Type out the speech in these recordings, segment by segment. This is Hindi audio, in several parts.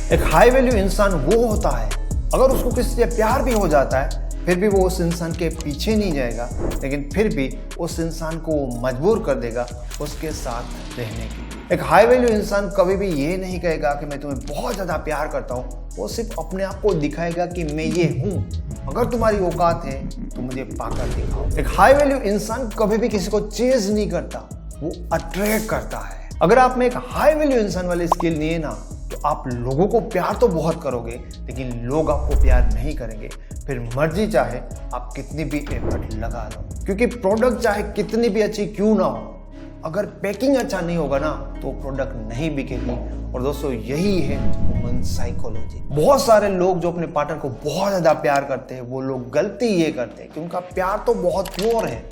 एक हाई वैल्यू इंसान वो होता है, अगर उसको किसी से प्यार भी हो जाता है फिर भी वो उस इंसान के पीछे नहीं जाएगा, लेकिन फिर भी उस इंसान को मजबूर कर देगा उसके साथ रहने के लिए। एक हाई वैल्यू इंसान कभी भी ये नहीं कहेगा कि मैं तुम्हें बहुत ज़्यादा प्यार करता हूँ, वो सिर्फ अपने आप को दिखाएगा कि मैं ये हूँ, अगर तुम्हारी औकात है तो मुझे पाकर दिखाओ। एक हाई वैल्यू इंसान कभी भी किसी को चेज नहीं करता, वो अट्रैक्ट करता है। अगर आप में एक हाई वैल्यू इंसान वाली स्किल नहीं है ना, तो आप लोगों को प्यार तो बहुत करोगे लेकिन लोग आपको प्यार नहीं करेंगे, फिर मर्जी चाहे आप कितनी भी एफर्ट लगा लो। क्योंकि प्रोडक्ट चाहे कितनी भी अच्छी क्यों ना हो, अगर पैकिंग अच्छा नहीं होगा ना तो प्रोडक्ट नहीं बिकेगी। और दोस्तों यही है ह्यूमन साइकोलॉजी। बहुत सारे लोग जो अपने पार्टनर को बहुत ज़्यादा प्यार करते हैं, वो लोग गलती ये करते हैं कि उनका प्यार तो बहुत प्योर है,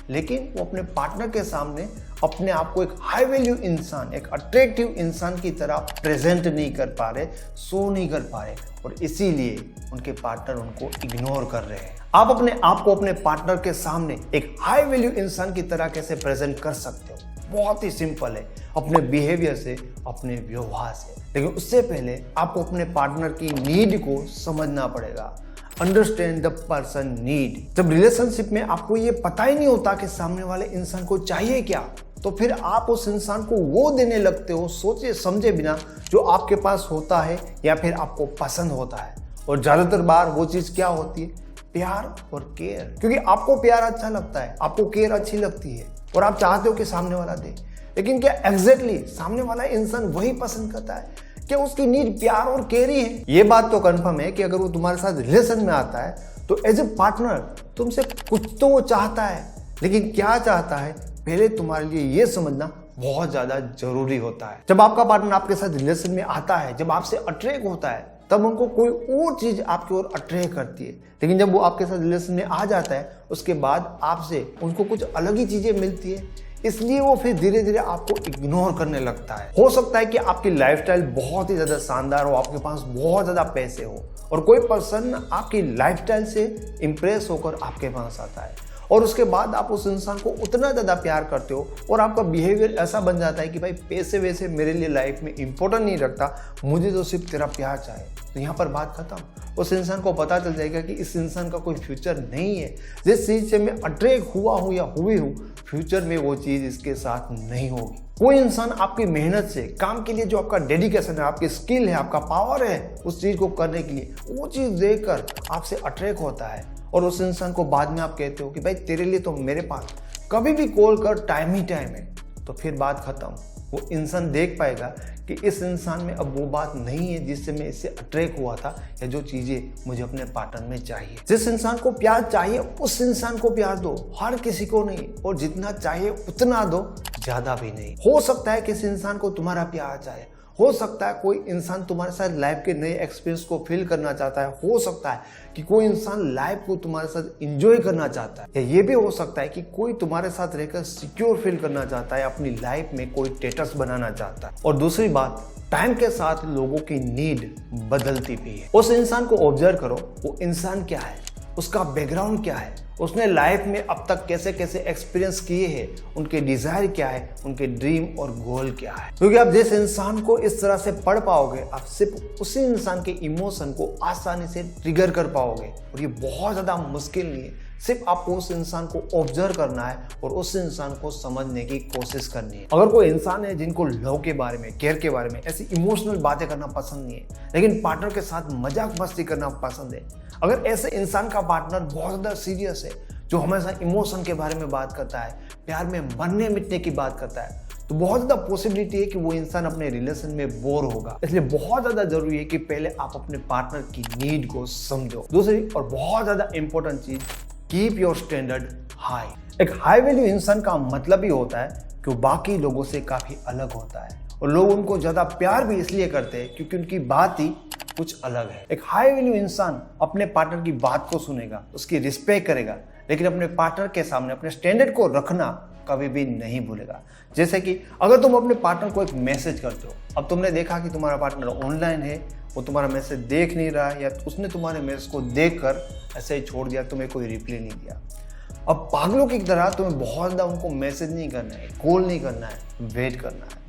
लेकिन वो अपने पार्टनर के सामने अपने आप को एक हाई वैल्यू इंसान, एक अट्रैक्टिव इंसान की तरह प्रेजेंट नहीं कर पा रहे, शो नहीं कर पा रहे, और इसीलिए उनके पार्टनर उनको इग्नोर कर रहे हैं। आप अपने आप को अपने पार्टनर के सामने एक हाई वैल्यू इंसान की तरह कैसे प्रेजेंट कर सकते हो? बहुत ही सिंपल है, अपने बिहेवियर से, अपने व्यवहार से। लेकिन उससे पहले आपको अपने पार्टनर की नीड को समझना पड़ेगा। Understand the person need. जब रिलेशनशिप में आपको ये पता ही नहीं होता कि सामने वाले इंसान को चाहिए क्या, तो फिर आप उस इंसान को वो देने लगते हो सोचे समझे बिना जो आपके पास होता है या फिर आपको पसंद होता है। और ज्यादातर बार वो चीज क्या होती है? प्यार और केयर। क्योंकि आपको प्यार अच्छा लगता है, आपको केयर अच्छी लगती है और आप चाहते हो कि सामने वाला दे, लेकिन क्या एग्जैक्टली सामने वाला इंसान वही पसंद करता है? क्या उसकी नीड प्यार और केयर ही है? ये बात तो कंफर्म है कि अगर वो तुम्हारे साथ रिलेशन में आता है तो एज ए पार्टनर तुमसे कुछ तो वो चाहता है, लेकिन क्या चाहता है पहले तुम्हारे लिए ये समझना बहुत ज्यादा जरूरी होता है। जब आपका पार्टनर आपके साथ रिलेशन में आता है, जब आपसे अट्रैक्ट होता है, तब उनको कोई और चीज आपकी ओर अट्रैक्ट करती है, लेकिन जब वो आपके साथ रिलेशन में आ जाता है उसके बाद आपसे उनको कुछ अलग ही चीजें मिलती है, इसलिए वो फिर धीरे धीरे आपको इग्नोर करने लगता है। हो सकता है कि आपकी लाइफस्टाइल बहुत ही ज्यादा शानदार हो, आपके पास बहुत ज्यादा पैसे हो, और कोई पर्सन आपकी लाइफस्टाइल से इंप्रेस होकर आपके पास आता है, और उसके बाद आप उस इंसान को उतना ज़्यादा प्यार करते हो और आपका बिहेवियर ऐसा बन जाता है कि भाई पैसे वैसे मेरे लिए लाइफ में इंपॉर्टेंट नहीं रखता, मुझे तो सिर्फ तेरा प्यार चाहिए। तो यहाँ पर बात खत्म। उस इंसान को पता चल जाएगा कि इस इंसान का कोई फ्यूचर नहीं है। जिस चीज़ से मैं अट्रैक्ट हुआ हूँ या हुई हूँ, फ्यूचर में वो चीज़ इसके साथ नहीं होगी। कोई इंसान आपकी मेहनत से, काम के लिए जो आपका डेडिकेशन है, आपकी स्किल है, आपका पावर है उस चीज़ को करने के लिए, वो चीज़ देखकर आपसे अट्रैक्ट होता है, और उस इंसान को बाद में आप कहते हो कि भाई तेरे लिए तो मेरे पास कभी भी कॉल कर, टाइम ही टाइम है, तो फिर बात खत्म। वो इंसान देख पाएगा कि इस इंसान में अब वो बात नहीं है जिससे मैं इससे अट्रैक्ट हुआ था, या जो चीजें मुझे अपने पार्टनर में चाहिए। जिस इंसान को प्यार चाहिए उस इंसान को प्यार दो, हर किसी को नहीं, और जितना चाहिए उतना दो, ज्यादा भी नहीं। हो सकता है किसी इंसान को तुम्हारा प्यार चाहिए, हो सकता है कोई इंसान तुम्हारे साथ लाइफ के नए एक्सपीरियंस को फील करना चाहता है, हो सकता है कि कोई इंसान लाइफ को तुम्हारे साथ एंजॉय करना चाहता है, या ये भी हो सकता है कि कोई तुम्हारे साथ रहकर सिक्योर फील करना चाहता है, अपनी लाइफ में कोई स्टेटस बनाना चाहता है। और दूसरी बात, टाइम के साथ लोगों की नीड बदलती भी है। उस इंसान को ऑब्जर्व करो, वो इंसान क्या है, उसका बैकग्राउंड क्या है, उसने लाइफ में अब तक कैसे कैसे एक्सपीरियंस किए हैं, उनके डिजायर क्या है, उनके ड्रीम और गोल क्या है। क्योंकि आप जिस इंसान को इस तरह से पढ़ पाओगे, आप सिर्फ उसी इंसान के इमोशन को आसानी से ट्रिगर कर पाओगे, और ये बहुत ज्यादा मुश्किल नहीं है। सिर्फ आपको उस इंसान को ऑब्जर्व करना है और उस इंसान को समझने की कोशिश करनी है। अगर कोई इंसान है जिनको लव के बारे में, केयर के बारे में, ऐसी इमोशनल बातें करना पसंद नहीं है, लेकिन पार्टनर के साथ मजाक मस्ती करना पसंद है, अगर ऐसे इंसान का पार्टनर बहुत ज़्यादा सीरियस है, जो हमेशा इमोशन के बारे में बात करता है, प्यार में मरने मिटने की बात करता है, तो बहुत ज़्यादा पॉसिबिलिटी है कि वो इंसान अपने रिलेशन में बोर होगा। इसलिए बहुत ज़्यादा जरूरी है कि पहले आप अपने पार्टनर की नीड को समझो। दूसरी और बहुत ज़्यादा इंपॉर्टेंट चीज, कीप योर स्टैंडर्ड हाई। एक हाई वैल्यू इंसान का मतलब ही होता है कि वो बाकी लोगों से काफ़ी अलग होता है, और लोग उनको ज़्यादा प्यार भी इसलिए करते हैं क्योंकि उनकी बात ही कुछ अलग है। एक हाई वैल्यू इंसान अपने पार्टनर की बात को सुनेगा, उसकी रिस्पेक्ट करेगा, लेकिन अपने पार्टनर के सामने अपने स्टैंडर्ड को रखना कभी भी नहीं भूलेगा। जैसे कि अगर तुम अपने पार्टनर को एक मैसेज करते हो, अब तुमने देखा कि तुम्हारा पार्टनर ऑनलाइन है, वो तुम्हारा मैसेज देख नहीं रहा है, या उसने तुम्हारे मैसेज को देखकर ऐसे ही छोड़ दिया, तुम्हें कोई रिप्लाई नहीं दिया। अब पागलों की तरह तुम्हें बहुत ज़्यादा उनको मैसेज नहीं करना है, कॉल नहीं करना है, वेट करना है।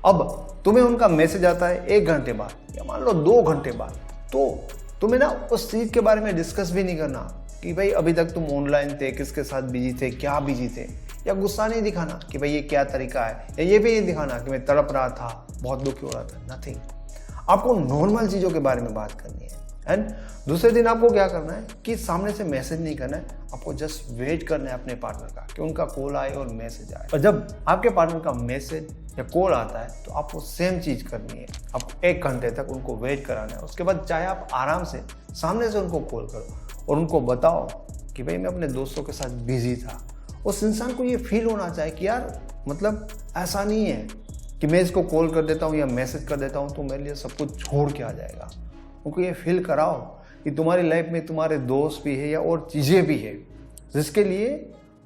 अब तुम्हें उनका मैसेज आता है 1 घंटे बाद या मान लो 2 घंटे बाद, तो तुम्हें ना उस चीज़ के बारे में डिस्कस भी नहीं करना कि भाई अभी तक तुम ऑनलाइन थे, किसके साथ बिजी थे, क्या बिजी थे, या गुस्सा नहीं दिखाना कि भाई ये क्या तरीका है, या ये भी नहीं दिखाना कि मैं तड़प रहा था, बहुत दुखी हो रहा था। नथिंग। आपको नॉर्मल चीज़ों के बारे में बात करनी है। एंड दूसरे दिन आपको क्या करना है कि सामने से मैसेज नहीं करना है, आपको जस्ट वेट करना है अपने पार्टनर का कि उनका कॉल आए और मैसेज आए। और जब आपके पार्टनर का मैसेज या कॉल आता है तो आपको सेम चीज़ करनी है, आपको 1 घंटे तक उनको वेट कराना है। उसके बाद चाहे आप आराम से सामने से उनको कॉल करो और उनको बताओ कि भाई मैं अपने दोस्तों के साथ बिजी था। उस इंसान को ये फील होना चाहिए कि यार मतलब ऐसा नहीं है कि मैं इसको कॉल कर देता हूँ या मैसेज कर देता हूँ तो मेरे लिए सब कुछ छोड़ के आ जाएगा। उनको ये फील कराओ कि तुम्हारी लाइफ में तुम्हारे दोस्त भी है या और चीज़ें भी है जिसके लिए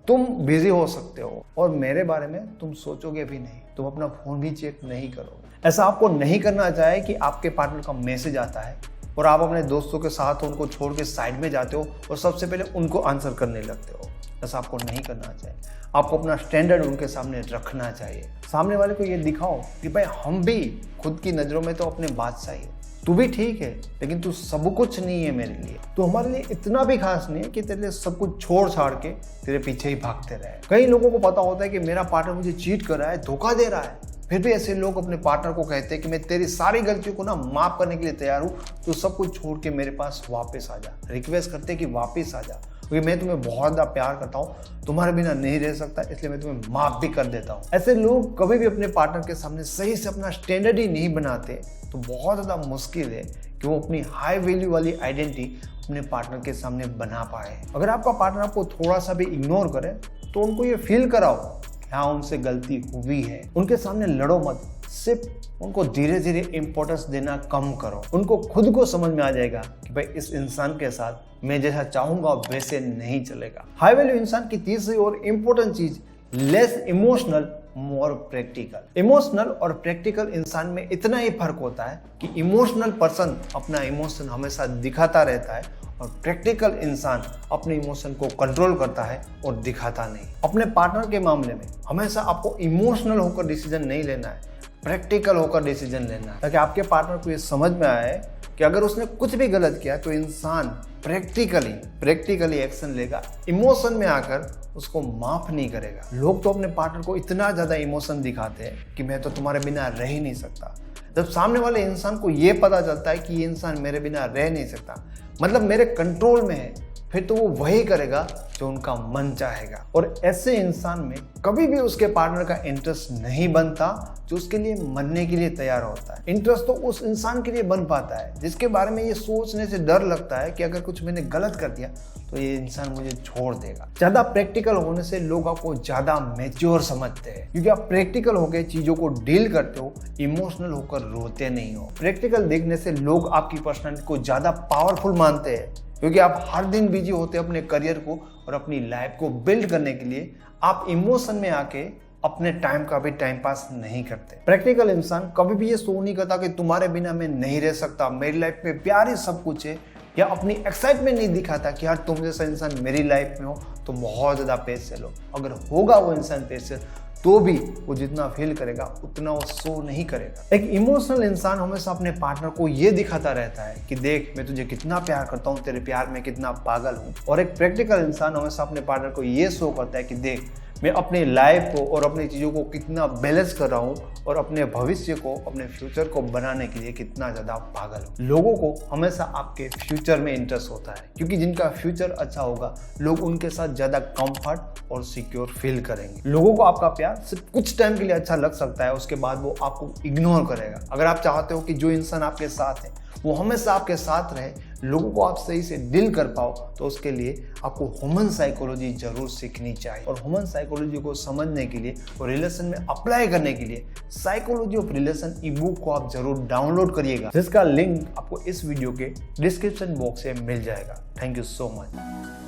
तुम बिजी हो सकते हो, और मेरे बारे में तुम सोचोगे भी नहीं, तुम अपना फ़ोन भी चेक नहीं करोगे। ऐसा आपको नहीं करना चाहिए कि आपके पार्टनर का मैसेज आता है और आप अपने दोस्तों के साथ उनको छोड़ के साइड में जाते हो और सबसे पहले उनको आंसर करने लगते हो। ऐसा आपको नहीं करना चाहिए। आपको अपना स्टैंडर्ड उनके सामने रखना चाहिए। सामने वाले को ये दिखाओ कि भाई हम भी खुद की नज़रों में तो अपने बादशाह ही, तू भी ठीक है लेकिन तू सब कुछ नहीं है मेरे लिए, तो हमारे लिए इतना भी खास नहीं है कि तेरे लिए सब कुछ छोड़ छाड़ के तेरे पीछे ही भागते रहे। कई लोगों को पता होता है कि मेरा पार्टनर मुझे चीट कर रहा है, धोखा दे रहा है, फिर भी ऐसे लोग अपने पार्टनर को कहते हैं कि मैं तेरी सारी गलतियों को ना माफ करने के लिए तैयार हूँ, तो सब कुछ छोड़ के मेरे पास वापस आ जा। रिक्वेस्ट करते हैं कि वापस आ जा क्योंकि मैं तुम्हें बहुत ज़्यादा प्यार करता हूँ, तुम्हारे बिना नहीं रह सकता, इसलिए मैं तुम्हें माफ भी कर देता हूँ। ऐसे लोग कभी भी अपने पार्टनर के सामने सही से अपना स्टैंडर्ड ही नहीं बनाते, तो बहुत ज़्यादा मुश्किल है कि वो अपनी हाई वैल्यू वाली आइडेंटिटी अपने पार्टनर के सामने बना पाए। अगर आपका पार्टनर आपको थोड़ा सा भी इग्नोर करे तो उनको ये फील कराओ कि हाँ उनसे गलती हुई है। उनके सामने लड़ो मत, सिर्फ उनको धीरे धीरे इंपॉर्टेंस देना कम करो। उनको खुद को समझ में आ जाएगा कि भाई इस इंसान के साथ मैं जैसा चाहूंगा वैसे नहीं चलेगा। हाई वैल्यू इंसान की तीसरी और इम्पोर्टेंट चीज, less emotional more practical. Emotional और प्रैक्टिकल इंसान में इतना ही फर्क होता है कि इमोशनल पर्सन अपना इमोशन हमेशा दिखाता रहता है और प्रैक्टिकल इंसान अपने इमोशन को कंट्रोल करता है और दिखाता नहीं। अपने पार्टनर के मामले में हमेशा आपको इमोशनल होकर डिसीजन नहीं लेना है, प्रैक्टिकल होकर डिसीजन लेना है, ताकि आपके पार्टनर को ये समझ में आए कि अगर उसने कुछ भी गलत किया तो इंसान प्रैक्टिकली एक्शन लेगा, इमोशन में आकर उसको माफ नहीं करेगा। लोग तो अपने पार्टनर को इतना ज़्यादा इमोशन दिखाते हैं कि मैं तो तुम्हारे बिना रह ही नहीं सकता। जब सामने वाले इंसान को ये पता चलता है कि ये इंसान मेरे बिना रह नहीं सकता, मतलब मेरे कंट्रोल में है, फिर तो वो वही करेगा जो उनका मन चाहेगा। और ऐसे इंसान में कभी भी उसके पार्टनर का इंटरेस्ट नहीं बनता जो उसके लिए मरने के लिए तैयार होता है। इंटरेस्ट तो उस इंसान के लिए बन पाता है जिसके बारे में ये सोचने से डर लगता है कि अगर कुछ मैंने गलत कर दिया तो ये इंसान मुझे छोड़ देगा। ज्यादा प्रैक्टिकल होने से लोग आपको ज्यादा मैच्योर समझते हैं, क्योंकि आप प्रैक्टिकल होकर चीजों को डील करते हो, इमोशनल होकर रोते नहीं हो। प्रैक्टिकल देखने से लोग आपकी पर्सनालिटी को ज्यादा पावरफुल मानते हैं, क्योंकि आप हर दिन बिजी होते हैं अपने करियर को और अपनी लाइफ को बिल्ड करने के लिए। आप इमोशन में आके अपने टाइम का भी टाइम पास नहीं करते। प्रैक्टिकल इंसान कभी भी ये शो नहीं करता कि तुम्हारे बिना मैं नहीं रह सकता, मेरी लाइफ में प्यार ही सब कुछ है, या अपनी एक्साइटमेंट नहीं दिखाता कि यार तुम जैसा इंसान मेरी लाइफ में हो तो बहुत ज़्यादा पैसे लो। अगर होगा वो इंसान पैसे तो भी वो जितना फील करेगा उतना वो शो नहीं करेगा। एक इमोशनल इंसान हमेशा अपने पार्टनर को ये दिखाता रहता है कि देख मैं तुझे कितना प्यार करता हूँ, तेरे प्यार में कितना पागल हूँ। और एक प्रैक्टिकल इंसान हमेशा अपने पार्टनर को ये शो करता है कि देख मैं अपनी लाइफ को और अपनी चीज़ों को कितना बैलेंस कर रहा हूँ और अपने भविष्य को, अपने फ्यूचर को बनाने के लिए कितना ज़्यादा पागल हूँ। लोगों को हमेशा आपके फ्यूचर में इंटरेस्ट होता है, क्योंकि जिनका फ्यूचर अच्छा होगा लोग उनके साथ ज़्यादा कंफर्ट और सिक्योर फील करेंगे। लोगों को आपका प्यार सिर्फ कुछ टाइम के लिए अच्छा लग सकता है, उसके बाद वो आपको इग्नोर करेगा। अगर आप चाहते हो कि जो इंसान आपके साथ है वो हमेशा आपके साथ रहे, लोगों को आप सही से डील कर पाओ, तो उसके लिए आपको ह्यूमन साइकोलॉजी जरूर सीखनी चाहिए। और ह्यूमन साइकोलॉजी को समझने के लिए और रिलेशन में अप्लाई करने के लिए psychology of relation E book को आप जरूर डाउनलोड करिएगा, जिसका लिंक आपको इस वीडियो के डिस्क्रिप्शन बॉक्स में मिल जाएगा। Thank you so much.